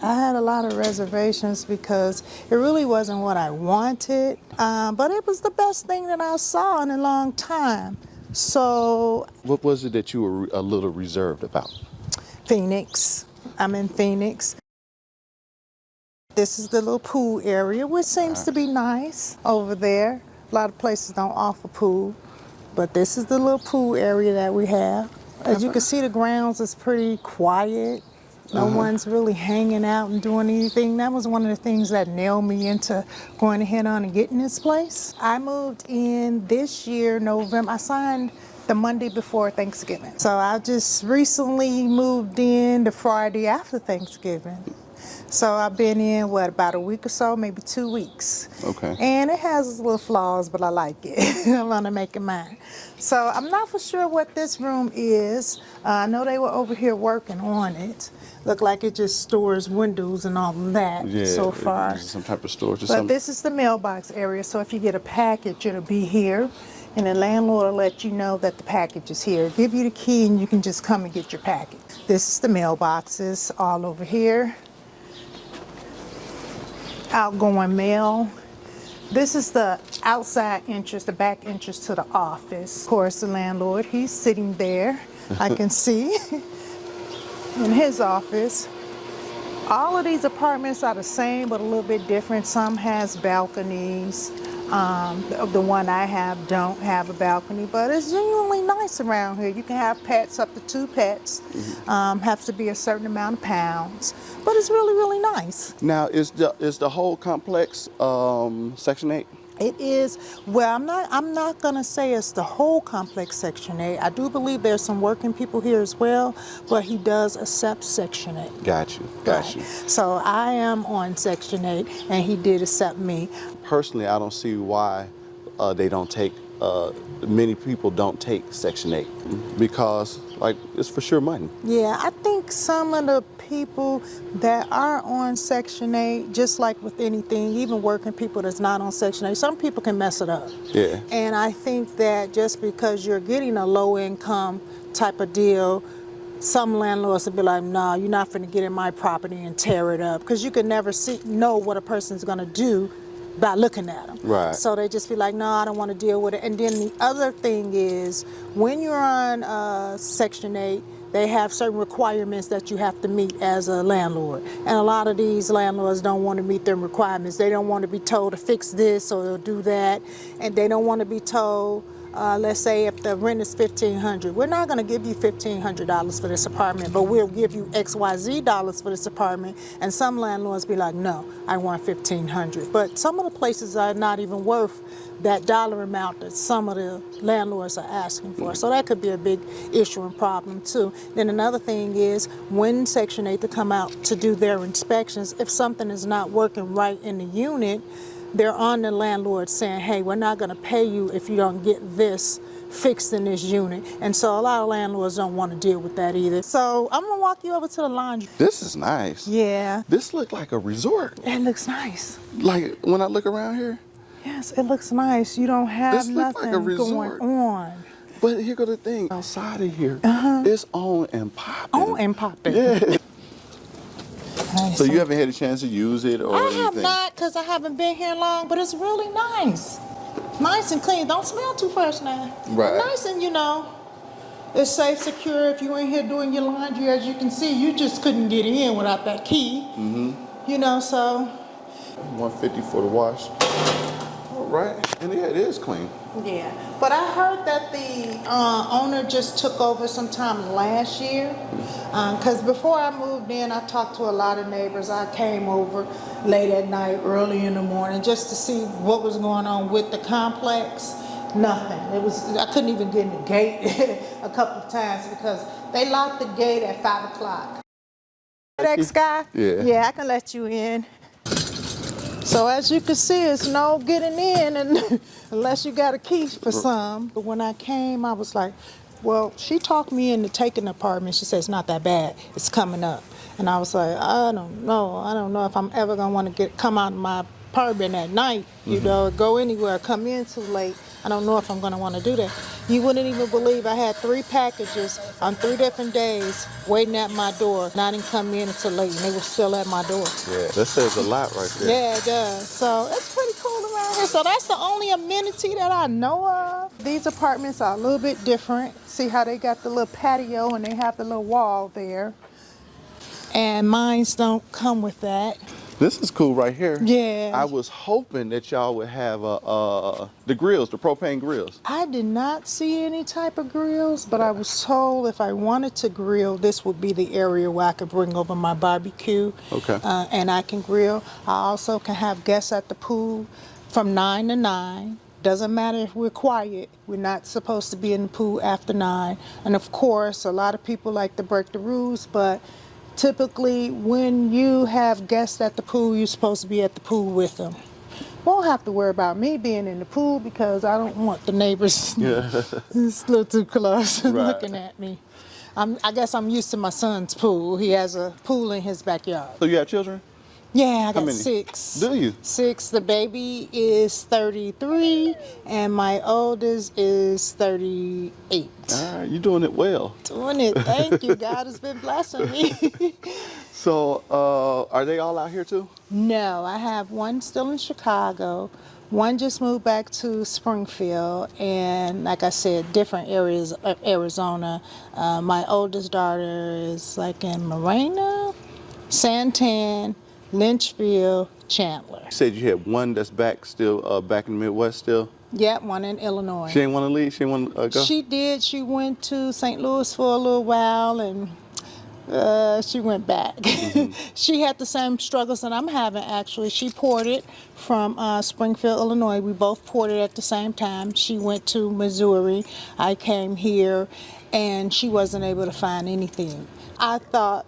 I had a lot of reservations because it really wasn't what I wanted, but it was the best thing that I saw in a long time. So, What was it that you were a little reserved about? Phoenix. I'm in Phoenix. This is the little pool area, which seems to be nice over there. A lot of places don't offer pool, but this is the little pool area that we have. As you can see, the grounds is pretty quiet. No one's really hanging out and doing anything. That was one of the things that nailed me into going ahead on and getting this place. I moved in this year, November. I signed the Monday before Thanksgiving. So I just recently moved in the Friday after Thanksgiving. So I've been in, about a week or so, maybe 2 weeks. Okay. And it has its little flaws, but I like it. I'm gonna make it mine. So I'm not for sure what this room is. I know they were over here working on it. Look like it just stores windows and all of that so far. Some type of storage or But something. this is the mailbox area, so if you get a package, it'll be here. And the landlord will let you know that the package is here. Give you the key and you can just come and get your package. This is the mailboxes all over here. Outgoing mail. This is the outside entrance, the back entrance to the office. Of course, the landlord, he's sitting there, I can see, in his office. All of these apartments are the same, but a little bit different. Some has balconies. The one I have don't have a balcony, but it's genuinely nice around here. You can have pets, up to 2 pets. Have to be a certain amount of pounds, but it's really, really nice. Now, is the whole complex Section 8? It is. Well, I'm not gonna say it's the whole complex Section 8. I do believe there's some working people here as well, but he does accept Section 8. Got you. Right. So I am on Section 8, and he did accept me. Personally, I don't see why they don't take. Many people don't take Section 8 because, like, it's for sure money. Yeah, I think some of the people that are on Section 8, just like with anything, even working people that's not on Section 8, some people can mess it up. Yeah. And I think that just because you're getting a low income type of deal, some landlords will be like, no, you're not finna get in my property and tear it up, because you can never know what a person's gonna do by looking at them. Right. So they just be like, no, I don't want to deal with it. And then the other thing is, when you're on Section 8, they have certain requirements that you have to meet as a landlord. And a lot of these landlords don't want to meet them requirements. They don't want to be told to fix this or do that. And they don't want to be told, let's say if the rent is $1,500, we're not going to give you $1,500 for this apartment, but we'll give you XYZ dollars for this apartment. And some landlords be like, no, I want $1,500. But some of the places are not even worth that dollar amount that some of the landlords are asking for. So that could be a big issue and problem too. Then another thing is, when Section 8 to come out to do their inspections, if something is not working right in the unit, they're on the landlord saying, hey, we're not going to pay you if you don't get this fixed in this unit. And so a lot of landlords don't want to deal with that either. So I'm going to walk you over to the laundry. This is nice. Yeah. This looks like a resort. It looks nice. Like, when I look around here. Yes, it looks nice. You don't have This looks nothing like a resort. going on. But here go the thing. Outside of here, it's on and popping. On and popping. Yeah. Nice. So you haven't had a chance to use it or anything? I have not, because I haven't been here long, but it's really nice. Nice and clean. Don't smell too fresh now. Right. Nice and, it's safe, secure. If you ain't here doing your laundry, as you can see, you just couldn't get in without that key. So. $150 for the wash. All right. And yeah, it is clean. Yeah, but I heard that the owner just took over sometime last year. Because before I moved in, I talked to a lot of neighbors. I came over late at night, early in the morning, just to see what was going on with the complex. Nothing. I couldn't even get in the gate a couple of times because they locked the gate at 5 o'clock. Next guy? Yeah. Yeah, I can let you in. So as you can see, it's no getting in unless you got a key for some. But when I came, I was like, well, she talked me into taking the apartment. She said, it's not that bad. It's coming up. And I was like, I don't know. I don't know if I'm ever going to want to come out of my apartment at night, you know, go anywhere, come in too late. I don't know if I'm going to want to do that. You wouldn't even believe I had 3 packages on 3 different days waiting at my door. And I didn't come in until late, and they were still at my door. Yeah, that says a lot right there. Yeah, it does. So it's pretty cool around here. So that's the only amenity that I know of. These apartments are a little bit different. See how they got the little patio and they have the little wall there. And mines don't come with that. This is cool right here. Yeah. I was hoping that y'all would have the grills, the propane grills. I did not see any type of grills, but I was told if I wanted to grill, this would be the area where I could bring over my barbecue. Okay. And I can grill. I also can have guests at the pool from 9 to 9. Doesn't matter if we're quiet. We're not supposed to be in the pool after 9. And of course, a lot of people like to break the rules, but typically, when you have guests at the pool, you're supposed to be at the pool with them. Won't have to worry about me being in the pool because I don't want the neighbors it's a little too close looking at me. I guess I'm used to my son's pool. He has a pool in his backyard. So you have children? Yeah, I got many? 6. Do you? 6. The baby is 33, and my oldest is 38. All right, you're doing it well. Doing it. Thank you. God has been blessing me. So are they all out here too? No, I have one still in Chicago. One just moved back to Springfield, and like I said, different areas of Arizona. My oldest daughter is like in Marina, Santan, Lynchville, Chandler. You said you had one that's back still, back in the Midwest still? Yep, one in Illinois. She ain't want to leave? She ain't want to go? She did. She went to St. Louis for a little while, and she went back. She had the same struggles that I'm having, actually. She ported from Springfield, Illinois. We both ported at the same time. She went to Missouri. I came here, and she wasn't able to find anything. I thought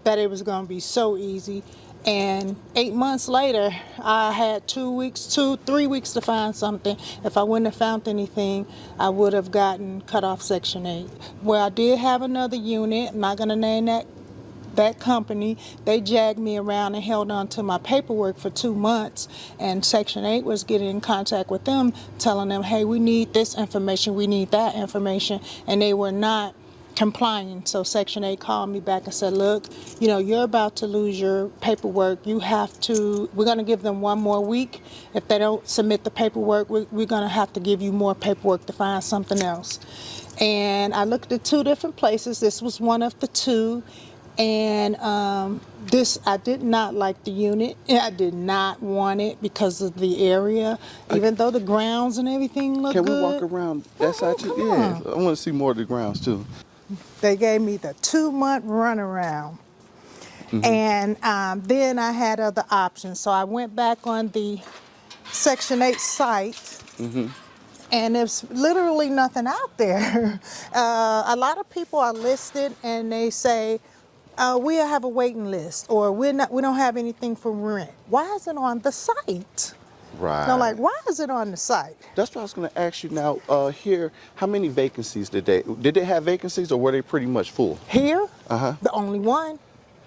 that it was going to be so easy. And 8 months later, I had 3 weeks to find something. If I wouldn't have found anything, I would have gotten cut off Section 8. Well, I did have another unit. I'm not going to name that company. They jagged me around and held on to my paperwork for 2 months. And Section 8 was getting in contact with them, telling them, hey, we need this information, we need that information. And they were not complying. So Section 8 called me back and said, look, you know, you're about to lose your paperwork. You have to, we're going to give them 1 more week. If they don't submit the paperwork, we're going to have to give you more paperwork to find something else. And I looked at 2 different places. This was one of the 2. And I did not like the unit. I did not want it because of the area, even though the grounds and everything look good. Can we walk around that side too? Yeah, I want to see more of the grounds too. They gave me the 2-month runaround. And then I had other options. So I went back on the Section 8 site, and there's literally nothing out there. A lot of people are listed, and they say, we have a waiting list, or we don't have anything for rent. Why is it on the site? Right. No, like, why is it on the site? That's what I was going to ask you now. Here, how many vacancies did they have vacancies, or were they pretty much full? Here, the only one.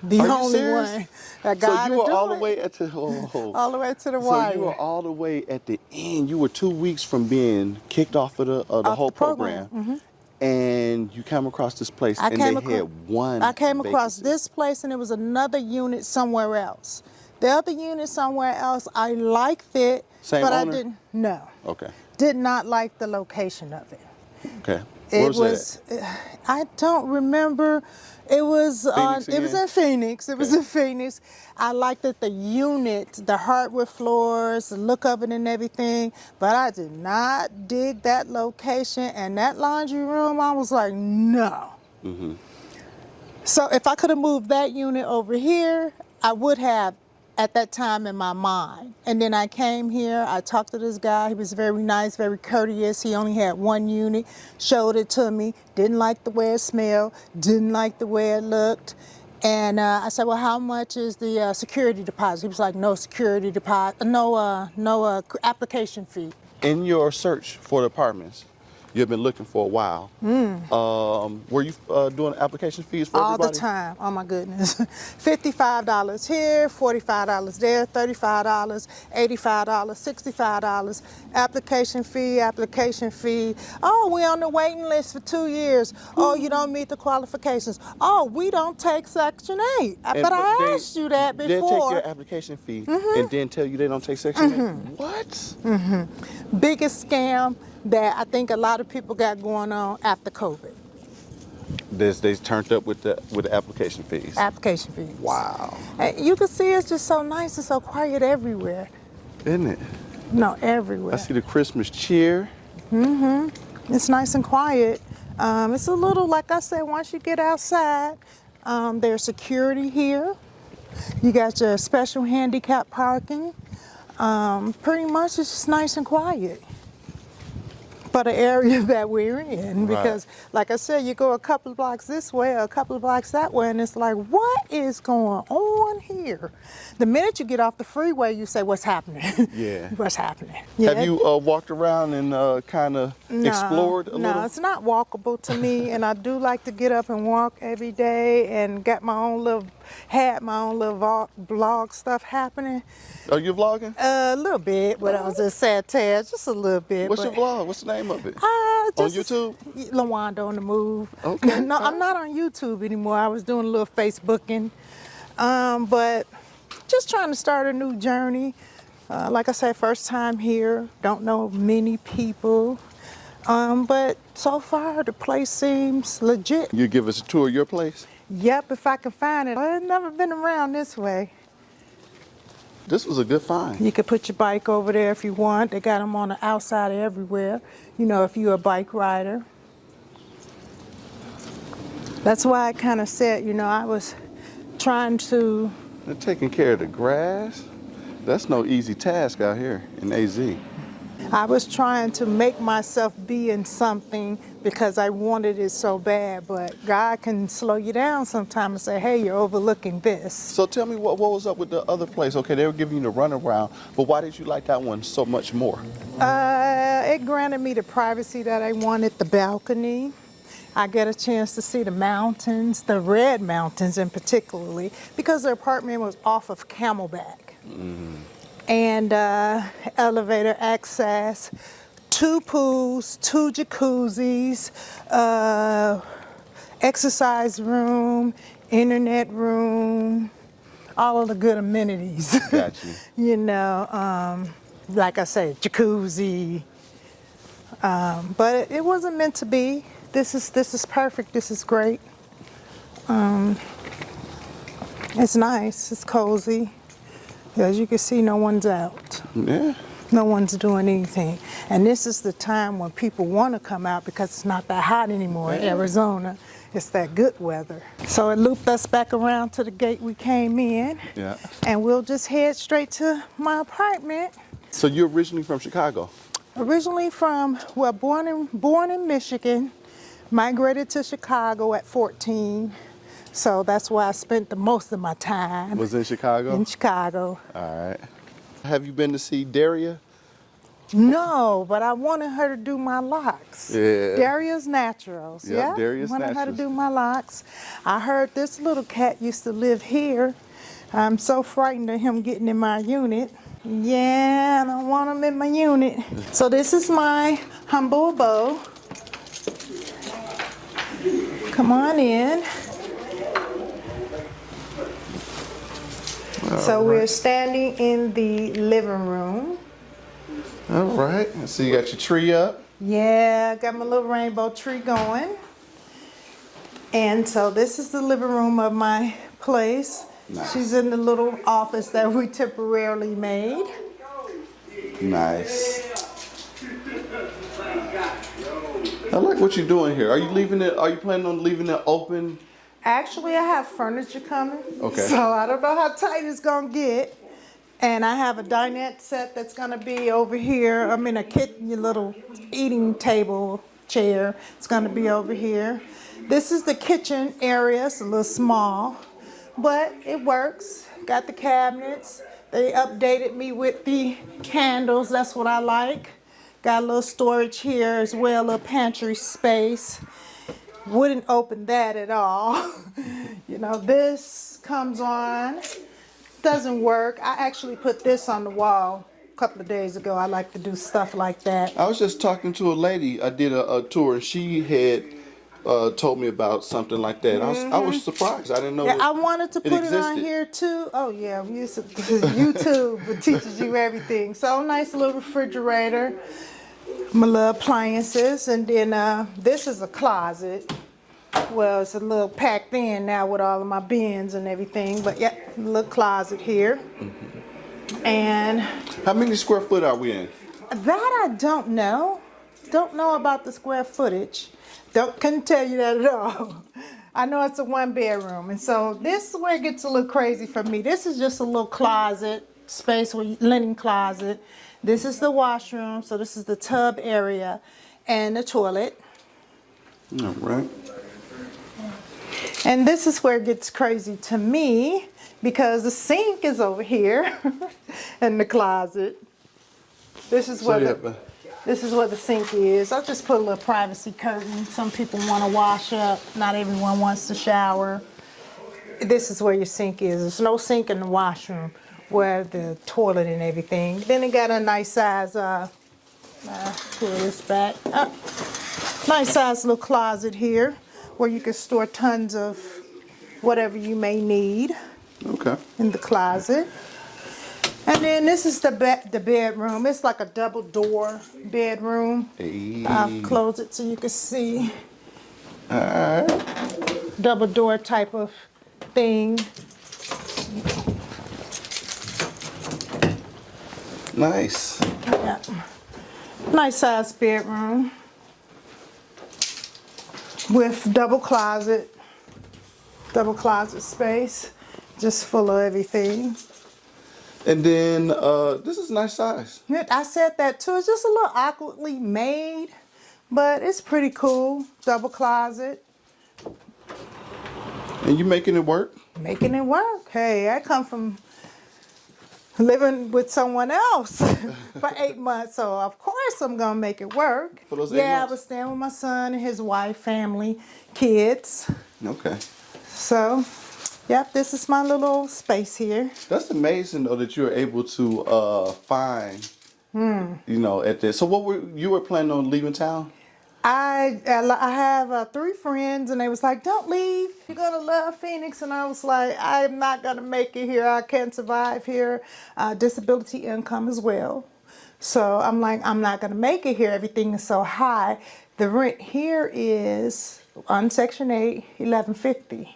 The Are you only serious? one that got So you were all the way at the all the way to the wire. So you were all the way at the end. You were 2 weeks from being kicked off of the whole program. And you came across this place, and they had one. I came across vacancy. this place, and it was another unit somewhere else. The other unit somewhere else, I liked it, Same but owner? I didn't. No. Okay. Did not like the location of it. Okay. Where was that? I don't remember. It was Phoenix it was again? in Phoenix. It was in Phoenix. I liked it, the unit, the hardwood floors, the look of it and everything, but I did not dig that location and that laundry room. I was like, no. So if I could have moved that unit over here, I would have at that time in my mind. And then I came here, I talked to this guy, he was very nice, very courteous. He only had 1 unit, showed it to me, didn't like the way it smelled, didn't like the way it looked. And I said, well, how much is the security deposit? He was like, no security deposit, no application fee. In your search for the apartments, you've been looking for a while. Were you doing application fees for All everybody? the time. Oh my goodness. $55 here, $45 there, $35, $85, $65. Application fee. Oh, we're on the waiting list for 2 years. Oh, you don't meet the qualifications. Oh, we don't take Section 8. But I asked you that before. They'll take your application fee and then tell you they don't take Section 8? What? Biggest scam that I think a lot of people got going on after COVID. They turned up with the application fees. Application fees. Wow. And you can see it's just so nice and so quiet everywhere. Isn't it? No, everywhere. I see the Christmas cheer. It's nice and quiet. It's a little, like I said, once you get outside, there's security here. You got your special handicap parking. Pretty much it's just nice and quiet for the area that we're in, because like I said, you go a couple of blocks this way or a couple of blocks that way, and it's like, what is going on here? The minute you get off the freeway, you say, what's happening? Yeah. What's happening? Yeah. Have you walked around and kind of explored a little? No, it's not walkable to me, and I do like to get up and walk every day and had my own little vlog stuff happening. Are you vlogging? A little bit, but I was just sad tad, just a little bit. What's your vlog? What's the name of it? On YouTube? Lawanda on the Move. Okay. No, I'm not on YouTube anymore. I was doing a little Facebooking, but just trying to start a new journey. Like I said, first time here, don't know many people, but so far the place seems legit. You give us a tour of your place? Yep, if I can find it. I've never been around this way. This was a good find. You could put your bike over there if you want. They got them on the outside everywhere, you know, if you're a bike rider. That's why I kind of said, you know, I was trying to... They're taking care of the grass. That's no easy task out here in AZ. I was trying to make myself be in something because I wanted it so bad, but God can slow you down sometime and say, hey, you're overlooking this. So tell me what was up with the other place? Okay, they were giving you the runaround, but why did you like that one so much more? It granted me the privacy that I wanted, the balcony. I get a chance to see the mountains, the red mountains in particularly, because the apartment was off of Camelback. And elevator access, 2 pools, 2 jacuzzis, exercise room, internet room, all of the good amenities. Got you. You know, like I said, jacuzzi. But it wasn't meant to be. This is perfect. This is great. It's nice. It's cozy. As you can see, no one's out. Yeah. No one's doing anything. And this is the time when people want to come out because it's not that hot anymore in Arizona. It's that good weather. So it looped us back around to the gate we came in. Yeah. And we'll just head straight to my apartment. So you're originally from Chicago? Originally from, well, born in Michigan, migrated to Chicago at 14. So that's where I spent the most of my time. Was in Chicago? In Chicago. All right. Have you been to see Daria? No, but I wanted her to do my locks. Yeah. Daria's Naturals. Yep, Yeah, Daria's wanted her to Naturals. do my locks. I heard this little cat used to live here. I'm so frightened of him getting in my unit. Yeah, I don't want him in my unit. So this is my humble abode. Come on in. So we're standing in the living room. All right. So you got your tree up? Yeah, got my little rainbow tree going. And so this is the living room of my place. Nice. She's in the little office that we temporarily made. Nice. I like what you're doing here. Are you leaving it? Are you planning on leaving it open? Actually, I have furniture coming. Okay. So I don't know how tight it's gonna get. And I have a dinette set that's gonna be over here. I mean, your little eating table chair. It's gonna be over here. This is the kitchen area. It's a little small, but it works. Got the cabinets. They updated me with the candles. That's what I like. Got a little storage here as well, a little pantry space. Wouldn't open that at all. You know, this comes on, doesn't work. I actually put this on the wall a couple of days ago. I like to do stuff like that. I was just talking to a lady. I did a tour, and she had told me about something like that. I was surprised. I didn't know. Yeah, that I wanted to put it on existed. here too. Oh yeah, YouTube teaches you everything. So nice little refrigerator, my little appliances, and then this is a closet. Well, it's a little packed in now with all of my bins and everything, but yeah, a little closet here. And How many square foot are we in? that I don't know. Don't know about the square footage. Couldn't tell you that at all. I know it's a 1-bedroom, and so this is where it gets a little crazy for me. This is just a little closet space, linen closet. This is the washroom, so this is the tub area and the toilet. All right. And this is where it gets crazy to me because the sink is over here in the closet. This is where the sink is. I'll just put a little privacy curtain. Some people want to wash up. Not everyone wants to shower. This is where your sink is. There's no sink in the washroom where the toilet and everything. Then it got a nice size, pull this back. Nice size little closet here where you can store tons of whatever you may need. Okay. In the closet. And then this is the bedroom. It's like a double door bedroom. Hey. I'll close it so you can see. All right. Double door type of thing. Nice. Yeah. Nice size bedroom with double closet space, just full of everything. And then this is a nice size. I said that too. It's just a little awkwardly made, but it's pretty cool. Double closet. And you making it work? Making it work. Hey, I come from living with someone else for 8 months, so of course I'm gonna make it work. For those 8 yeah, months? I was staying with my son and his wife, family, kids. Okay. So, yep, this is my little space here. That's amazing though that you were able to find, you know, at this. So you were planning on leaving town? I have 3 friends, and they was like, "Don't leave. You're gonna love Phoenix." And I was like, "I'm not gonna make it here. I can't survive here. Disability income as well." So I'm like, I'm not gonna make it here. Everything is so high. The rent here is on Section 8, $11.50,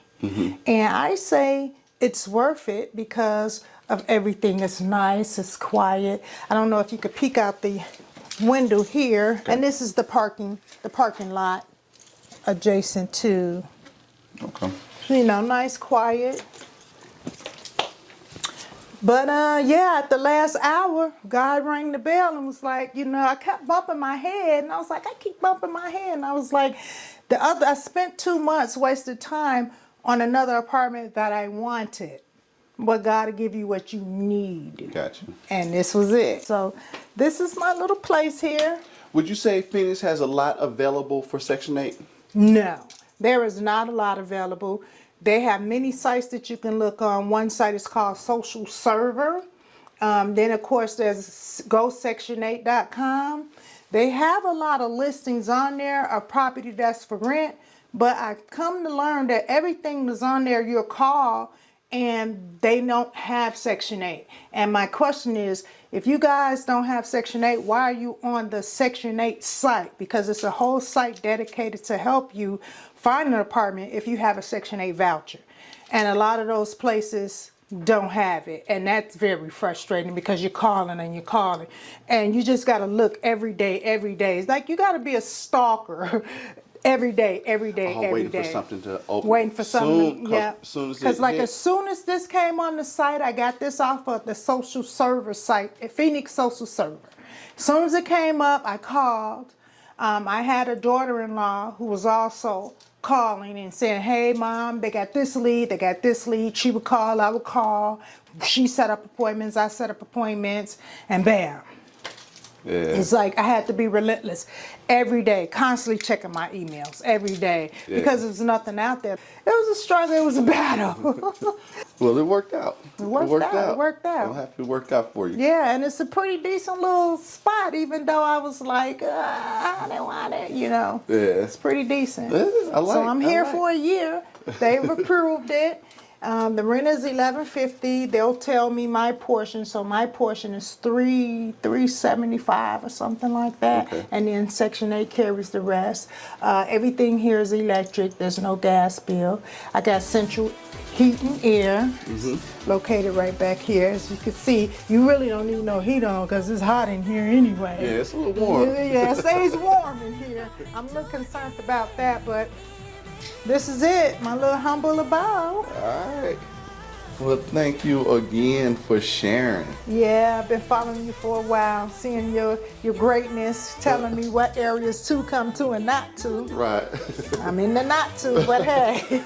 and I say it's worth it because of everything. It's nice. It's quiet. I don't know if you could peek out the window here, and this is the parking lot adjacent to. Okay. You know, nice, quiet. But yeah, at the last hour, God rang the bell and was like, you know, I kept bumping my head, and I was like, I keep bumping my head, and I was like, I spent 2 months wasted time on another apartment that I wanted. But God will give you what you need. Gotcha. And this was it. So this is my little place here. Would you say Phoenix has a lot available for Section 8? No, there is not a lot available. They have many sites that you can look on. One site is called Social Server. Then, of course, there's GoSection8.com. They have a lot of listings on there of property that's for rent. But I've come to learn that everything that's on there, you'll call, and they don't have Section 8. And my question is, if you guys don't have Section 8, why are you on the Section 8 site? Because it's a whole site dedicated to help you find an apartment if you have a Section 8 voucher. And a lot of those places don't have it. And that's very frustrating because you're calling and you're calling. And you just got to look every day. It's like you got to be a stalker. Every day, every day. Waiting for something to open. Waiting for something, yeah. As soon as as soon as this came on the site, I got this off of the Social Server site, Phoenix Social Server. As soon as it came up, I called. I had a daughter-in-law who was also calling and saying, "Hey, Mom, they got this lead, they got this lead." She would call, I would call. She set up appointments, I set up appointments, and bam. It's like I had to be relentless every day, constantly checking my emails every day because there's nothing out there. It was a struggle. It was a battle. Well, it worked out. It worked out. I'm happy it worked out for you. Yeah, and it's a pretty decent little spot, even though I was like, I don't want it, you know. Yeah. It's pretty decent. Yeah, So I'm here for a year. They've approved it. The rent is $1,150. They'll tell me my portion. So my portion is $375 or something like that. Okay. And then Section 8 carries the rest. Everything here is electric. There's no gas bill. I got central heat and air located right back here. As you can see, you really don't need no heat on because it's hot in here anyway. Yeah, it's a little warm. Yeah, it stays warm in here. I'm a little concerned about that, but this is it, my little humble abode. All right. Well, thank you again for sharing. Yeah, I've been following you for a while, seeing your greatness, telling me what areas to come to and not to. Right. I'm in the not to, but hey.